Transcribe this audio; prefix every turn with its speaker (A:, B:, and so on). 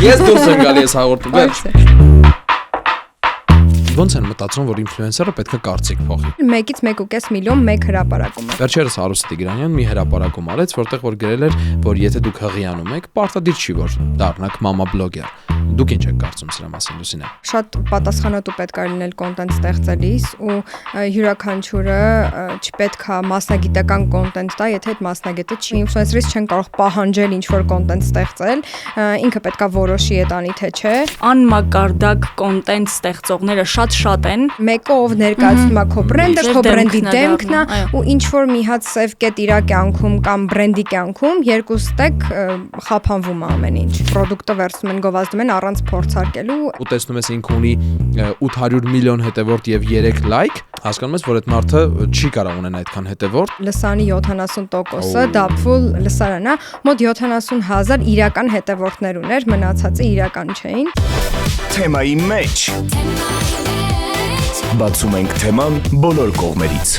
A: Ես դուրս եմ գալի այս հաղորդումը։ Ոնց են մտածում, որ ինֆլուենսերը պետք է կարծիք փոխի։
B: 1-ից 1.5 միլիոն մեկ հրապարակում է։
A: Վերջերս Արուստ Տիգրանյան մի հրապարակում արեց, որտեղ որ գրել էր, որ եթե դուք հղիանում եք, պարտադիր չի որ դառնաք մամա բլոգեր։ Դուք ինչ եք կարծում սրա մասին, Լուսինե։
B: Շատ պատասխանատու պետք է լինել կոնտենտ ստեղծելիս ու յուրաքանչյուրը չպետք է մասնագիտական կոնտենտ տա, եթե այդ մասնագետը չի ինֆլուենսերից չեն կարող պահանջել ինչ-որ կոնտենտ ստեղծել, ինքը պետք է որոշի այդ անի թե չէ։
C: Անմակարդակ կոնտենտ ստեղծողները շատ են։
B: Մեկը ով ներկայացնում է քո բրենդը, քո բրենդի դեմքն է ու ինչ որ մի հատ սև կետ իր կյանքում կամ բրենդի կյանքում երկուստեք խափանվում է ամեն ինչ։ Պրոդուկտը վերցնում են, գովազդում են առանց փորձարկելու։
A: Ու տեսնում ես ինքը ունի 800 միլիոն հետևորդ եւ 3 լայք, հասկանում ես, որ այդ մարդը չի կարող ունենալ այդքան հետևորդ։
B: Լսանի 70%-ը դափուլ լսարան է, մոտ 70,000 իրական հետևորդներ ուներ, մնացածը իրական չէին։
D: Թեմայի մեջ բացում ենք թեման բոլոր կողմերից։